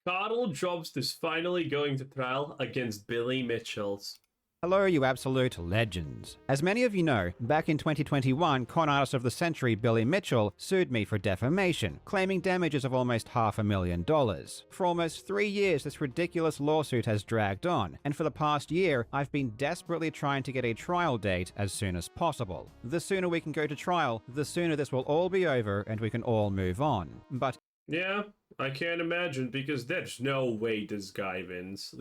Karl Jobst is finally going to trial against Billy Mitchells. Hello, you absolute legends. As many of you know, back in 2021, Con Artist of the Century Billy Mitchell sued me for defamation, claiming damages of almost $500,000. For almost 3 years, this ridiculous lawsuit has dragged on, and for the past year, I've been desperately trying to get a trial date as soon as possible. The sooner we can go to trial, the sooner this will all be over and we can all move on. But yeah, I can't imagine, because there's no way this guy wins.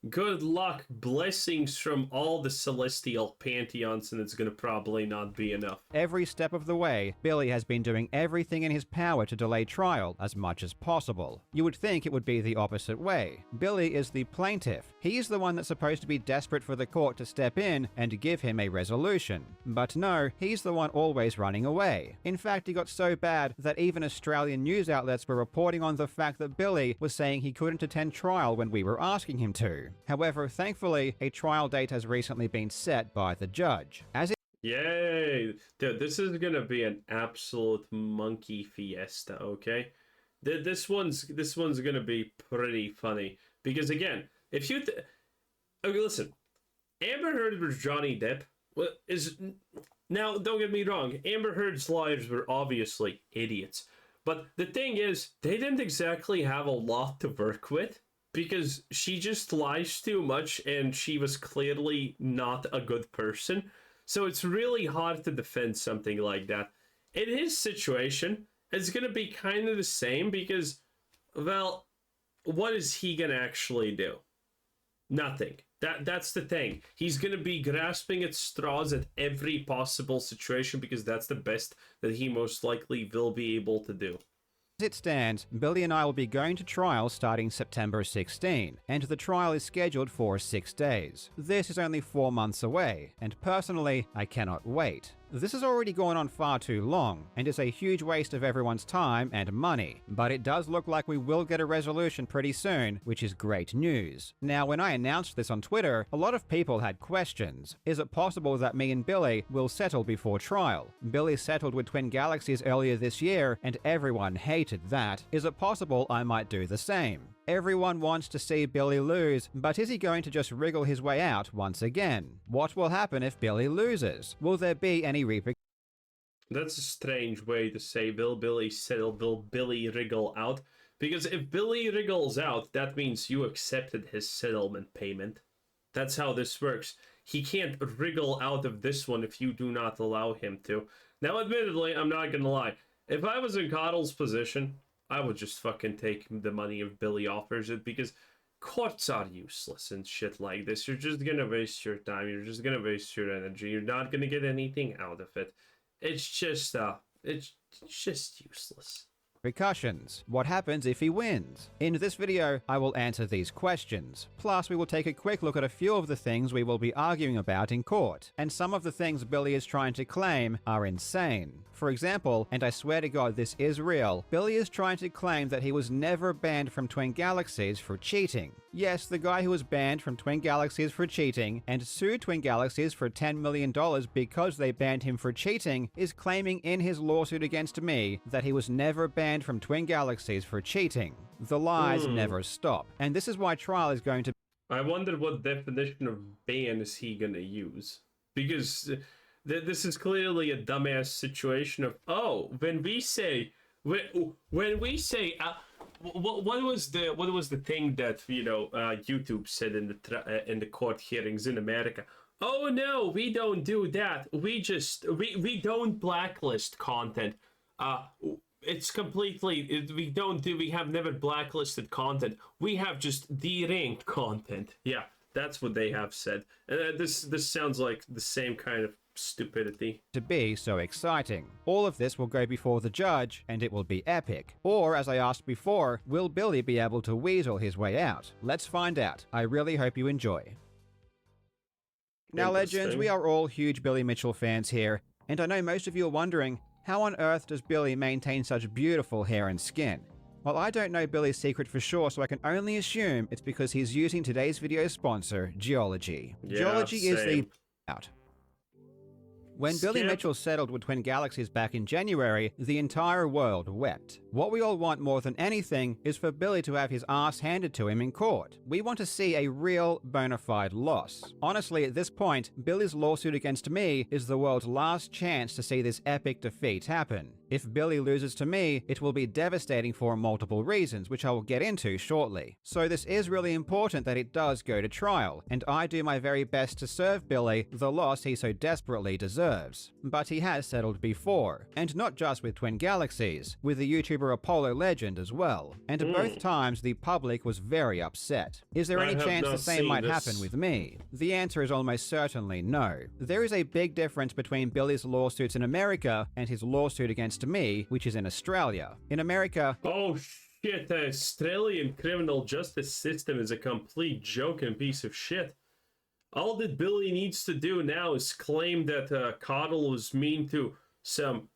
Good luck, blessings from all the celestial pantheons, and it's gonna probably not be enough. every step of the way, Billy has been doing everything in his power to delay trial as much as possible. You would think it would be the opposite way. Billy is the plaintiff. He's the one that's supposed to be desperate for the court to step in and give him a resolution. But no, he's the one always running away. In fact, he got so bad that even Australian news outlets were reporting on the fact that Billy was saying he couldn't attend trial when we were asking him to. However, thankfully, a trial date has recently been set by the judge. Yay! Dude, this is gonna be an absolute monkey fiesta, okay? This one's gonna be pretty funny. Because again, if you... okay, listen. Amber Heard versus Johnny Depp is... Now, don't get me wrong. Amber Heard's lawyers were obviously idiots. But the thing is, they didn't exactly have a lot to work with, because she just lies too much and she was clearly not a good person. So it's really hard to defend something like that. In his situation, it's going to be kind of the same because, well, what is he going to actually do? Nothing. That's the thing. He's going to be grasping at straws at every possible situation because that's the best that he most likely will be able to do. As it stands, Billy and I will be going to trial starting September 16, and the trial is scheduled for 6 days. This is only 4 months away, and personally, I cannot wait. This has already gone on far too long, and is a huge waste of everyone's time and money, but it does look like we will get a resolution pretty soon, which is great news. Now, when I announced this on Twitter, a lot of people had questions. Is it possible that me and Billy will settle before trial? Billy settled with Twin Galaxies earlier this year, and everyone hated that. Is it possible I might do the same? Everyone wants to see Billy lose, but is he going to just wriggle his way out once again? What will happen if Billy loses? Will there be any repercussions? That's a strange way to say will Billy settle, will Billy wriggle out? Because if Billy wriggles out, that means you accepted his settlement payment. That's how this works. He can't wriggle out of this one if you do not allow him to. Now, admittedly, I'm not gonna lie. If I was in Coddle's position, I would just fucking take the money if Billy offers it, because courts are useless and shit like this. You're just gonna waste your time. You're just gonna waste your energy. You're not gonna get anything out of it. It's just useless. Repercussions. What happens if he wins? In this video, I will answer these questions. Plus, we will take a quick look at a few of the things we will be arguing about in court. And some of the things Billy is trying to claim are insane. For example, and I swear to God this is real, Billy is trying to claim that he was never banned from Twin Galaxies for cheating. Yes, the guy who was banned from Twin Galaxies for cheating and sued Twin Galaxies for $10 million because they banned him for cheating is claiming in his lawsuit against me that he was never banned from Twin Galaxies for cheating. The lies never stop, and this is why trial is going to... I wonder what definition of ban is he gonna use, because this is clearly a dumbass situation of, oh, when we say what was the thing that YouTube said in the court hearings in America? Oh no, we don't do that. We don't blacklist content. It's completely, we have never blacklisted content. We have just deranked content. Yeah, that's what they have said. And this sounds like the same kind of stupidity. To be so exciting. All of this will go before the judge, and it will be epic. Or, as I asked before, will Billy be able to weasel his way out? Let's find out. I really hope you enjoy. Now, legends, we are all huge Billy Mitchell fans here, and I know most of you are wondering, how on earth does Billy maintain such beautiful hair and skin? Well, I don't know Billy's secret for sure, so I can only assume it's because he's using today's video sponsor, Geology. Yeah, Geology is the... out. When Skip. Billy Mitchell settled with Twin Galaxies back in January, the entire world wept. What we all want more than anything is for Billy to have his ass handed to him in court. We want to see a real, bona fide loss. Honestly, at this point, Billy's lawsuit against me is the world's last chance to see this epic defeat happen. If Billy loses to me, it will be devastating for multiple reasons, which I will get into shortly. So this is really important that it does go to trial, and I do my very best to serve Billy the loss he so desperately deserves. But he has settled before, and not just with Twin Galaxies, with the YouTuber Apollo Legend as well, and both times the public was very upset. Is there any chance the same might happen with me? The answer is almost certainly no. There is a big difference between Billy's lawsuits in America and his lawsuit against me, which is in Australia. In America... Oh shit, the Australian criminal justice system is a complete joke and piece of shit. All that Billy needs to do now is claim that Karl was mean to some,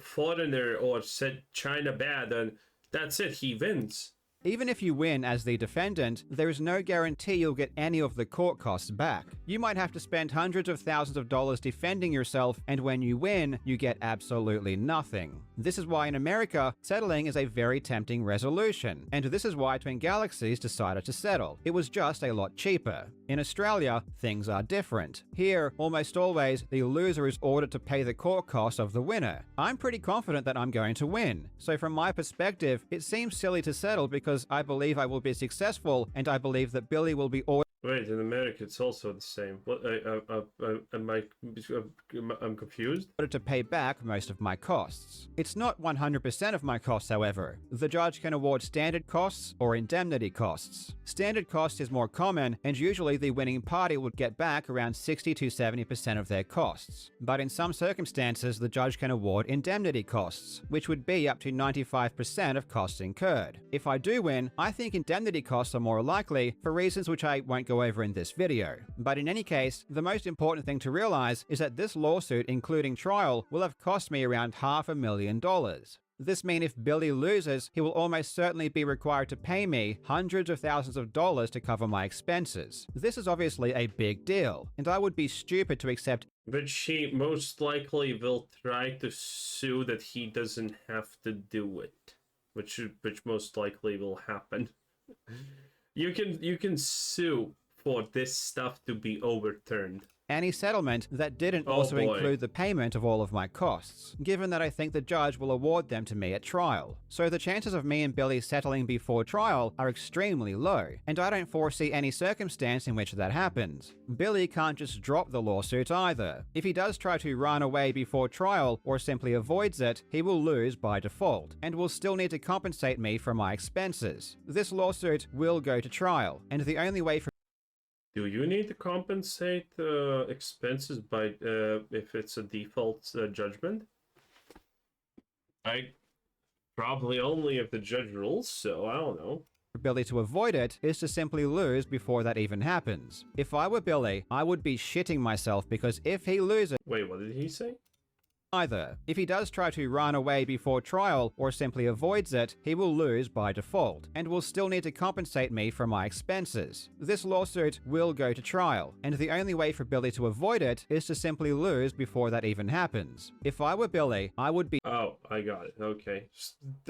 foreigner or said China bad, and that's it, he wins. Even if you win as the defendant, there is no guarantee you'll get any of the court costs back. You might have to spend hundreds of thousands of dollars defending yourself, and when you win, you get absolutely nothing. This is why in America, settling is a very tempting resolution, and this is why Twin Galaxies decided to settle. It was just a lot cheaper. In Australia, things are different. Here, almost always, the loser is ordered to pay the court costs of the winner. I'm pretty confident that I'm going to win, so from my perspective, it seems silly to settle because I believe I will be successful, and I believe that Billy will be ordered. Wait, in America it's also the same. What? I'm confused. To pay back most of my costs. It's not 100% of my costs, however. The judge can award standard costs or indemnity costs. Standard cost is more common, and usually the winning party would get back around 60 to 70% of their costs. But in some circumstances, the judge can award indemnity costs, which would be up to 95% of costs incurred. If I do win, I think indemnity costs are more likely for reasons which I won't go over in this video. But in any case, the most important thing to realize is that this lawsuit, including trial, will have cost me around $500,000. This means if Billy loses, he will almost certainly be required to pay me hundreds of thousands of dollars to cover my expenses. This is obviously a big deal, and I would be stupid to accept. But she most likely will try to sue that he doesn't have to do it, which most likely will happen. You can sue for this stuff to be overturned. Any settlement that didn't also include the payment of all of my costs, given that I think the judge will award them to me at trial. So the chances of me and Billy settling before trial are extremely low, and I don't foresee any circumstance in which that happens. Billy can't just drop the lawsuit either. If he does try to run away before trial or simply avoids it, he will lose by default, and will still need to compensate me for my expenses. This lawsuit will go to trial, and the only way for... Do you need to compensate expenses by if it's a default judgment? Probably only if the judge rules so, I don't know. Billy to avoid it is to simply lose before that even happens. If I were Billy, I would be shitting myself because if he loses... Wait, what did he say? Either. If he does try to run away before trial or simply avoids it, he will lose by default, and will still need to compensate me for my expenses. This lawsuit will go to trial, and the only way for Billy to avoid it is to simply lose before that even happens. If I were Billy, I would be... Oh, I got it, okay.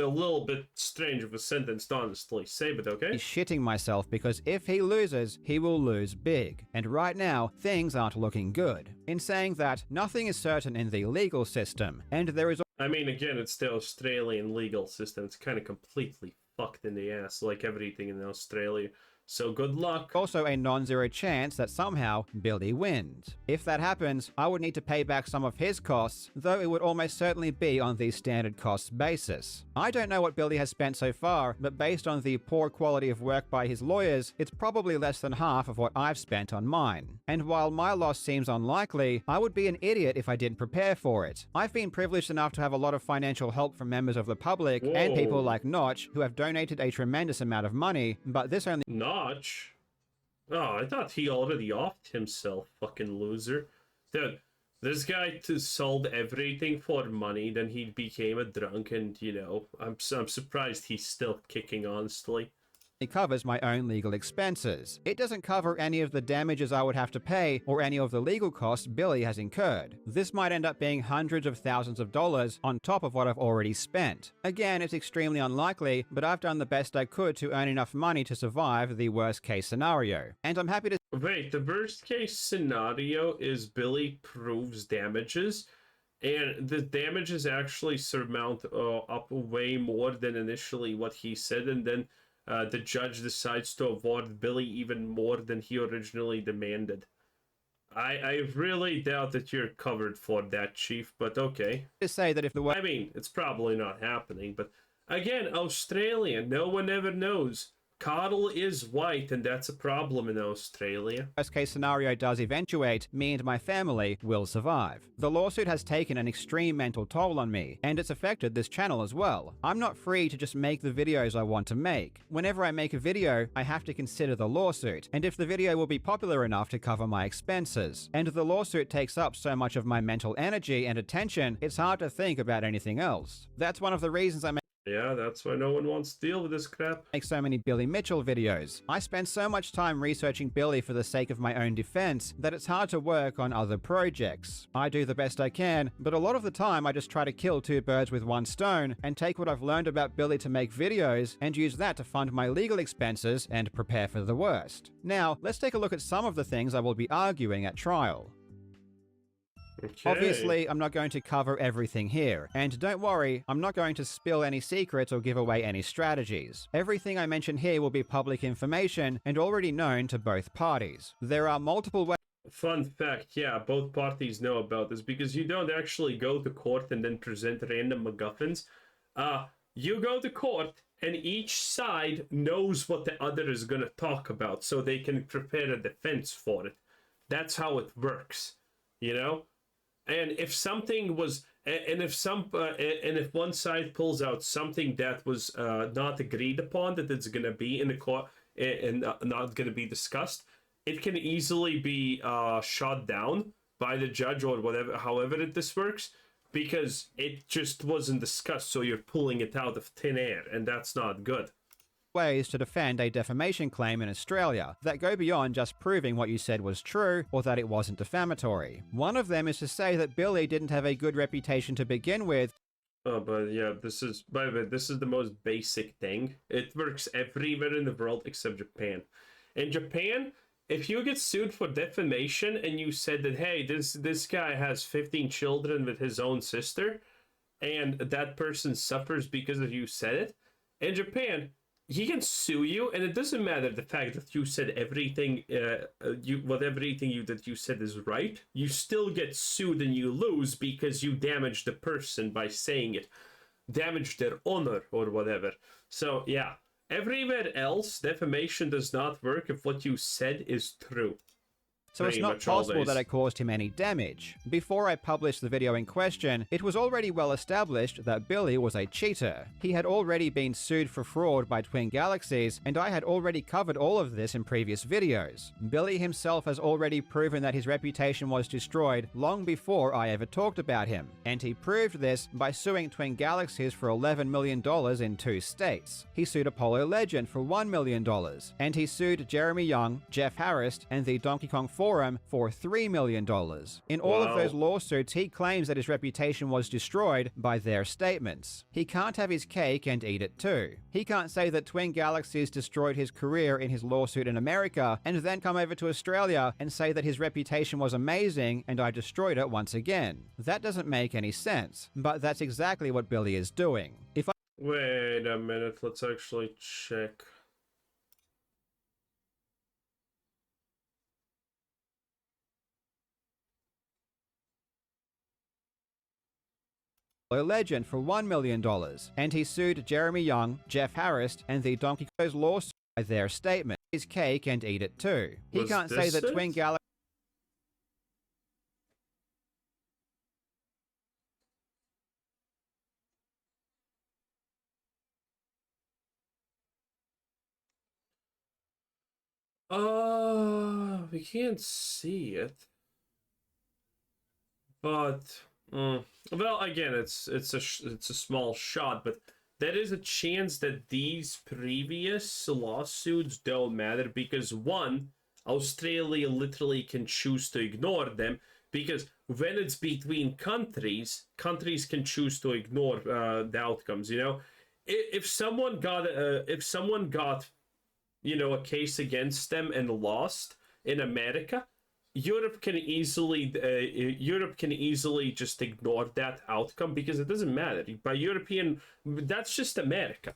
A little bit strange of a sentence to honestly say, but okay. Shitting myself because if he loses, he will lose big, and right now, things aren't looking good. In saying that, nothing is certain in the legal system, and there is... I mean, again, it's the Australian legal system. It's kind of completely fucked in the ass, like everything in Australia. So good luck. Also a non-zero chance that somehow Billy wins. If that happens, I would need to pay back some of his costs, though it would almost certainly be on the standard costs basis. I don't know what Billy has spent so far, but based on the poor quality of work by his lawyers, it's probably less than half of what I've spent on mine. And while my loss seems unlikely, I would be an idiot if I didn't prepare for it. I've been privileged enough to have a lot of financial help from members of the public and people like Notch who have donated a tremendous amount of money, but this only... Notch? Oh, I thought he already offed himself, fucking loser. Dude, this guy sold everything for money, then he became a drunk, and, I'm surprised he's still kicking, honestly. It covers my own legal expenses. It doesn't cover any of the damages I would have to pay or any of the legal costs Billy has incurred. This might end up being hundreds of thousands of dollars on top of what I've already spent. Again, it's extremely unlikely, but I've done the best I could to earn enough money to survive the worst case scenario. And I'm happy to Wait, the worst case scenario is Billy proves damages, and the damages actually surmount up way more than initially what he said, and then the judge decides to award Billy even more than he originally demanded. I really doubt that you're covered for that, Chief, but okay. say that if the I mean, it's probably not happening, but again, Australia, no one ever knows. Karl is white, and that's a problem in Australia. worst case scenario does eventuate, me and my family will survive. The lawsuit has taken an extreme mental toll on me, and it's affected this channel as well. I'm not free to just make the videos I want to make. Whenever I make a video, I have to consider the lawsuit, and if the video will be popular enough to cover my expenses. And the lawsuit takes up so much of my mental energy and attention, it's hard to think about anything else. That's one of the reasons I Yeah, that's why no one wants to deal with this crap. make so many Billy Mitchell videos. I spend so much time researching Billy for the sake of my own defense that it's hard to work on other projects. I do the best I can, but a lot of the time I just try to kill two birds with one stone and take what I've learned about Billy to make videos and use that to fund my legal expenses and prepare for the worst. Now, let's take a look at some of the things I will be arguing at trial. Okay. Obviously, I'm not going to cover everything here, and don't worry, I'm not going to spill any secrets or give away any strategies. Everything I mention here will be public information and already known to both parties. There are multiple ways. Fun fact, yeah, both parties know about this because you don't actually go to court and then present random MacGuffins. You go to court and each side knows what the other is going to talk about so they can prepare a defense for it. That's how it works, you know? And if something was, and if one side pulls out something that was not agreed upon, that it's going to be in the court and not going to be discussed, it can easily be shot down by the judge or whatever, however this works, because it just wasn't discussed. So you're pulling it out of thin air, and that's not good. Ways to defend a defamation claim in Australia that go beyond just proving what you said was true or that it wasn't defamatory. One of them is to say that Billy didn't have a good reputation to begin with. Oh, but yeah, this is, by the way, this is the most basic thing. It works everywhere in the world except Japan. In Japan, if you get sued for defamation and you said that, hey, this guy has 15 children with his own sister, and that person suffers because of you said it, in Japan, he can sue you, and it doesn't matter the fact that you said everything, that you said is right. You still get sued and you lose because you damaged the person by saying it, damaged their honor or whatever. So yeah, everywhere else, defamation does not work if what you said is true. So it's not possible that I caused him any damage. Before I published the video in question, it was already well established that Billy was a cheater. He had already been sued for fraud by Twin Galaxies, and I had already covered all of this in previous videos. Billy himself has already proven that his reputation was destroyed long before I ever talked about him, and he proved this by suing Twin Galaxies for $11 million in 2 states. He sued Apollo Legend for $1 million, and he sued Jeremy Young, Jeff Harris, and the Donkey Kong Forum for $3 million. In all of those lawsuits, he claims that his reputation was destroyed by their statements. He can't have his cake and eat it too. He can't say that Twin Galaxies destroyed his career in his lawsuit in America and then come over to Australia and say that his reputation was amazing and I destroyed it once again. That doesn't make any sense, but that's exactly what Billy is doing. Wait a minute, let's actually check. Legend for $1 million, and he sued Jeremy Young, Jeff Harris, and the Donkey Kong's lawsuit by their statement. His cake and eat it too. He can't say that Twin Galaxies. We can't see it, but well, again, it's a small shot, but there is a chance that these previous lawsuits don't matter because one, Australia literally can choose to ignore them because when it's between countries, countries can choose to ignore the outcomes. You know, if someone got a case against them and lost in America, Europe can easily just ignore that outcome because it doesn't matter. By European, that's just America.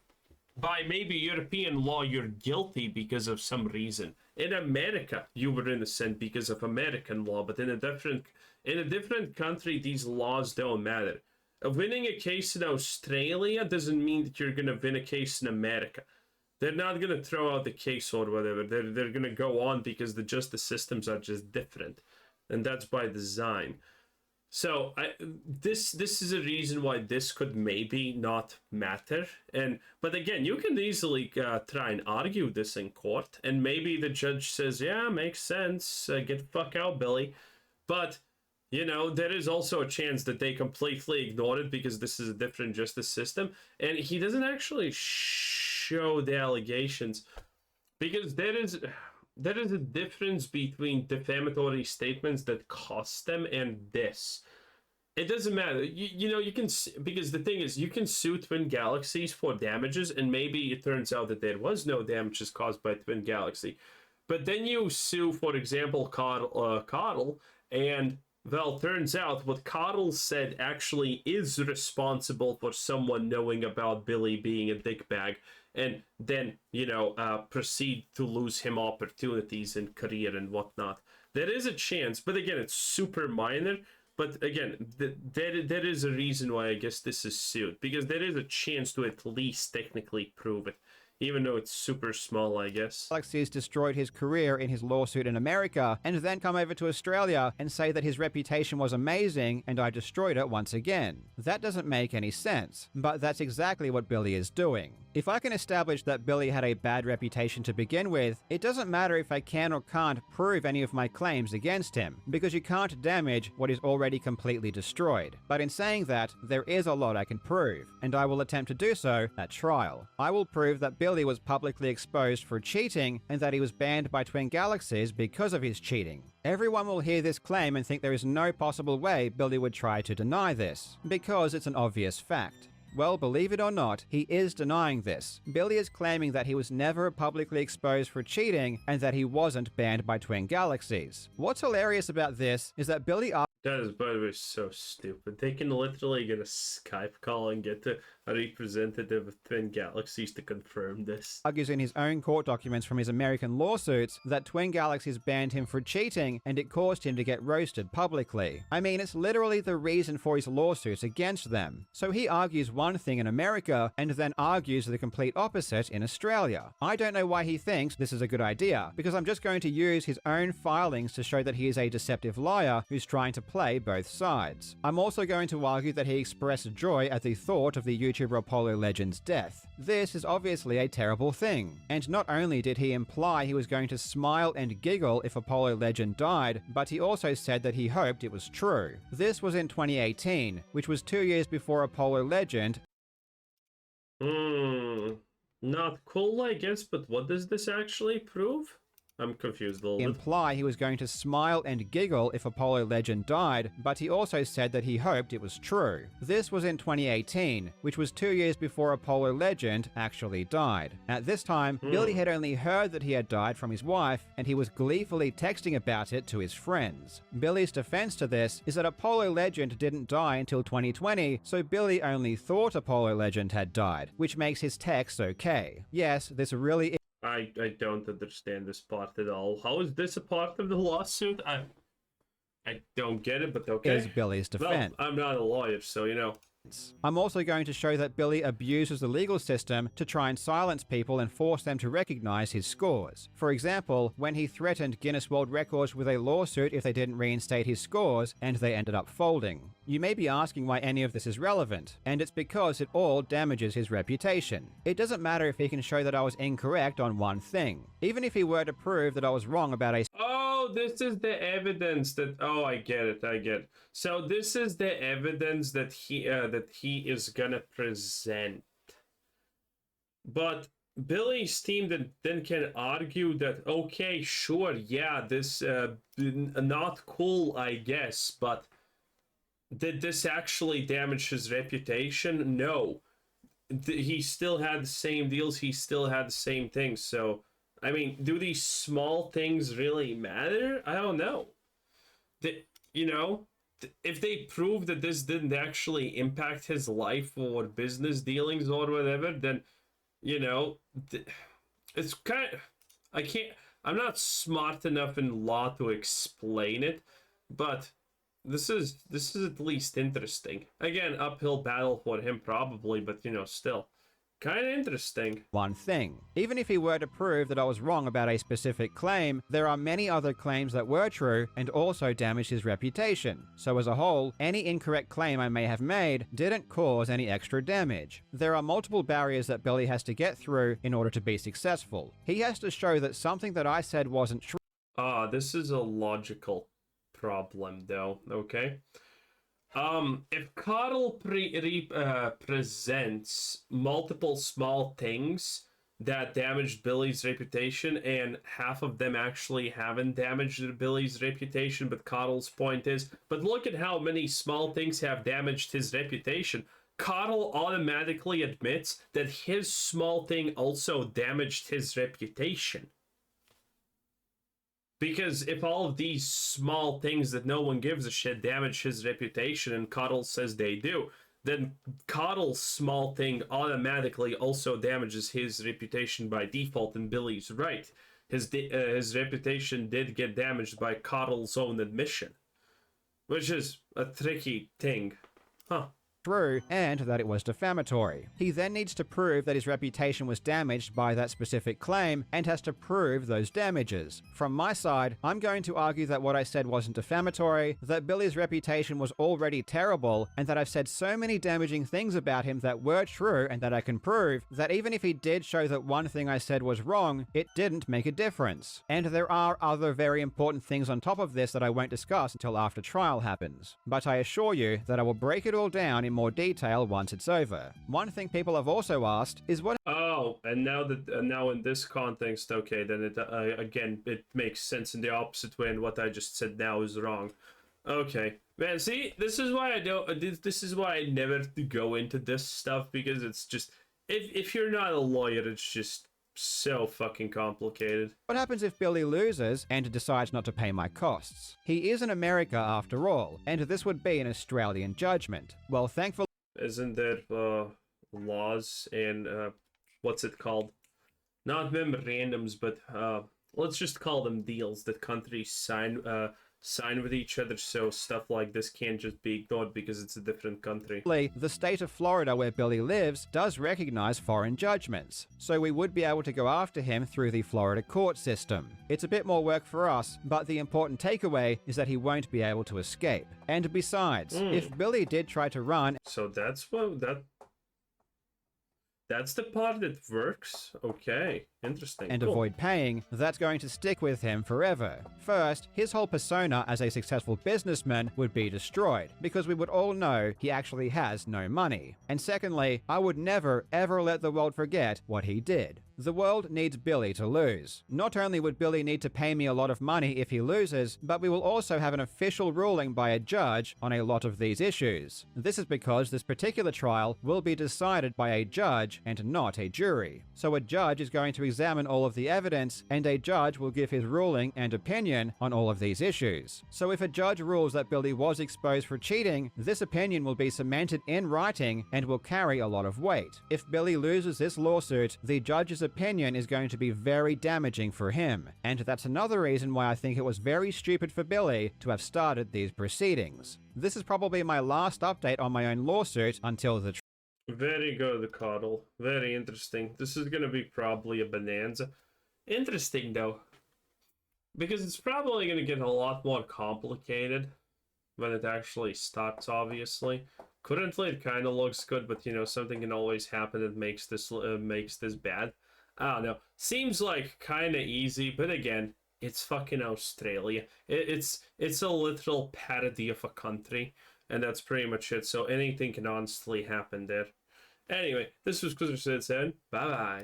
By maybe European law, you're guilty because of some reason. In America, you were innocent because of American law, but in a different country, these laws don't matter. Winning a case in Australia doesn't mean that you're gonna win a case in America. They're not gonna throw out the case or whatever. They're gonna go on because the justice systems are just different, and that's by design. So this is a reason why this could maybe not matter. But again, you can easily try and argue this in court, and maybe the judge says, "Yeah, makes sense. Get the fuck out, Billy." But there is also a chance that they completely ignore it because this is a different justice system, and he doesn't actually show the allegations because there is a difference between defamatory statements that cost them and this. It doesn't matter. You can, because the thing is, you can sue Twin Galaxies for damages, and maybe it turns out that there was no damages caused by Twin Galaxy. But then you sue, for example, Karl, and well, turns out what Karl said actually is responsible for someone knowing about Billy being a dickbag, and then, proceed to lose him opportunities in career and whatnot. There is a chance, but again, it's super minor. But again, there is a reason why I guess this is sued, because there is a chance to at least technically prove it, even though it's super small, I guess. Galaxies destroyed his career in his lawsuit in America, and then come over to Australia and say that his reputation was amazing and I destroyed it once again. That doesn't make any sense, but that's exactly what Billy is doing. If I can establish that Billy had a bad reputation to begin with, it doesn't matter if I can or can't prove any of my claims against him, because you can't damage what is already completely destroyed. But in saying that, there is a lot I can prove, and I will attempt to do so at trial. I will prove that Billy was publicly exposed for cheating, and that he was banned by Twin Galaxies because of his cheating. Everyone will hear this claim and think there is no possible way Billy would try to deny this, because it's an obvious fact. Well, believe it or not, he is denying this. Billy is claiming that he was never publicly exposed for cheating and that he wasn't banned by Twin Galaxies. What's hilarious about this is that Billy That is, by the way, so stupid. They can literally get a Skype call and get a representative of Twin Galaxies to confirm this. argues in his own court documents from his American lawsuits that Twin Galaxies banned him for cheating and it caused him to get roasted publicly. I mean, it's literally the reason for his lawsuits against them. So he argues one thing in America and then argues the complete opposite in Australia. I don't know why he thinks this is a good idea, because I'm just going to use his own filings to show that he is a deceptive liar who's trying to play both sides. I'm also going to argue that he expressed joy at the thought of the YouTuber Apollo legend's death. This is obviously a terrible thing. And not only did he imply he was going to smile and giggle if Apollo legend died, but he also said that he hoped it was true. This was in 2018, which was 2 years before Apollo legend. Not cool, I guess, but what does this actually prove? I'm confused a little bit. Imply he was going to smile and giggle if Apollo legend died, but he also said that he hoped it was true. This was in 2018, which was 2 years before Apollo legend actually died. At this time, Billy had only heard that he had died from his wife, and he was gleefully texting about it to his friends. Billy's defense to this is that Apollo legend didn't die until 2020, so Billy only thought Apollo legend had died, which makes his text okay. Yes, this really I don't understand this part at all. How is this a part of the lawsuit? I don't get it, but okay. is Billy's defense. Well, I'm not a lawyer, so I'm also going to show that Billy abuses the legal system to try and silence people and force them to recognize his scores. For example, when he threatened Guinness World Records with a lawsuit if they didn't reinstate his scores, and they ended up folding. You may be asking why any of this is relevant, and it's because it all damages his reputation. It doesn't matter if he can show that I was incorrect on one thing. Even if he were to prove that I was wrong about a Oh, this is the evidence that... Oh, I get it. So this is the evidence that he is gonna present. But Billy's team then can argue that, okay, sure, yeah, this not cool, I guess, but did this actually damage his reputation? No. He still had the same deals, he still had the same things. So, I mean, do these small things really matter? I don't know. You know, if they prove that this didn't actually impact his life or business dealings or whatever, then, you know, it's kind of, I can't, I'm not smart enough in law to explain it, but this is at least interesting. Again, uphill battle for him probably, but still kind of interesting. One thing. Even if he were to prove that I was wrong about a specific claim, there are many other claims that were true and also damaged his reputation. So as a whole, any incorrect claim I may have made didn't cause any extra damage. There are multiple barriers that Billy has to get through in order to be successful. He has to show that something that I said wasn't true. This is a logical problem though, okay? If Karl presents multiple small things that damaged Billy's reputation, and half of them actually haven't damaged Billy's reputation, but Karl's point is, but look at how many small things have damaged his reputation. Karl automatically admits that his small thing also damaged his reputation. Because if all of these small things that no one gives a shit damage his reputation, and Karl says they do, then Karl's small thing automatically also damages his reputation by default, and Billy's right. His reputation did get damaged by Karl's own admission. Which is a tricky thing. Huh. True, and that it was defamatory. He then needs to prove that his reputation was damaged by that specific claim and has to prove those damages. From my side, I'm going to argue that what I said wasn't defamatory, that Billy's reputation was already terrible, and that I've said so many damaging things about him that were true and that I can prove that even if he did show that one thing I said was wrong, it didn't make a difference. And there are other very important things on top of this that I won't discuss until after trial happens. But I assure you that I will break it all down in more detail once it's over. One thing people have also asked is what... Oh, and now in this context, okay, then it again, it makes sense in the opposite way, and what I just said now is wrong. Okay. Man, see, this is why I never go into this stuff, because it's just, if you're not a lawyer, it's just so fucking complicated. What happens if Billy loses and decides not to pay my costs? He is in America after all, and this would be an Australian judgment. Well, thankfully... Isn't there laws and what's it called? Not memorandums, but let's just call them deals that countries sign with each other, so stuff like this can't just be ignored because it's a different country. The state of Florida where Billy lives does recognize foreign judgments, so we would be able to go after him through the Florida court system. It's a bit more work for us, but the important takeaway is that he won't be able to escape. And besides, if Billy did try to run... So that's the part that works? Okay, interesting. And cool. Avoid paying, that's going to stick with him forever. First, his whole persona as a successful businessman would be destroyed, because we would all know he actually has no money. And secondly, I would never ever let the world forget what he did. The world needs Billy to lose. Not only would Billy need to pay me a lot of money if he loses, but we will also have an official ruling by a judge on a lot of these issues. This is because this particular trial will be decided by a judge and not a jury. So a judge is going to examine all of the evidence, and a judge will give his ruling and opinion on all of these issues. So if a judge rules that Billy was exposed for cheating, this opinion will be cemented in writing and will carry a lot of weight. If Billy loses this lawsuit, the judge's opinion is going to be very damaging for him, and that's another reason why I think it was very stupid for Billy to have started these proceedings. This is probably my last update on my own lawsuit until the Very good, Karl. Very interesting. This is gonna be probably a bonanza. Interesting, though. Because it's probably gonna get a lot more complicated when it actually starts, obviously. Currently, it kind of looks good, but, something can always happen that makes this bad. I don't know. Seems like kind of easy, but again, it's fucking Australia. It's a literal parody of a country, and that's pretty much it. So anything can honestly happen there. Anyway, this was Chris said. Bye bye.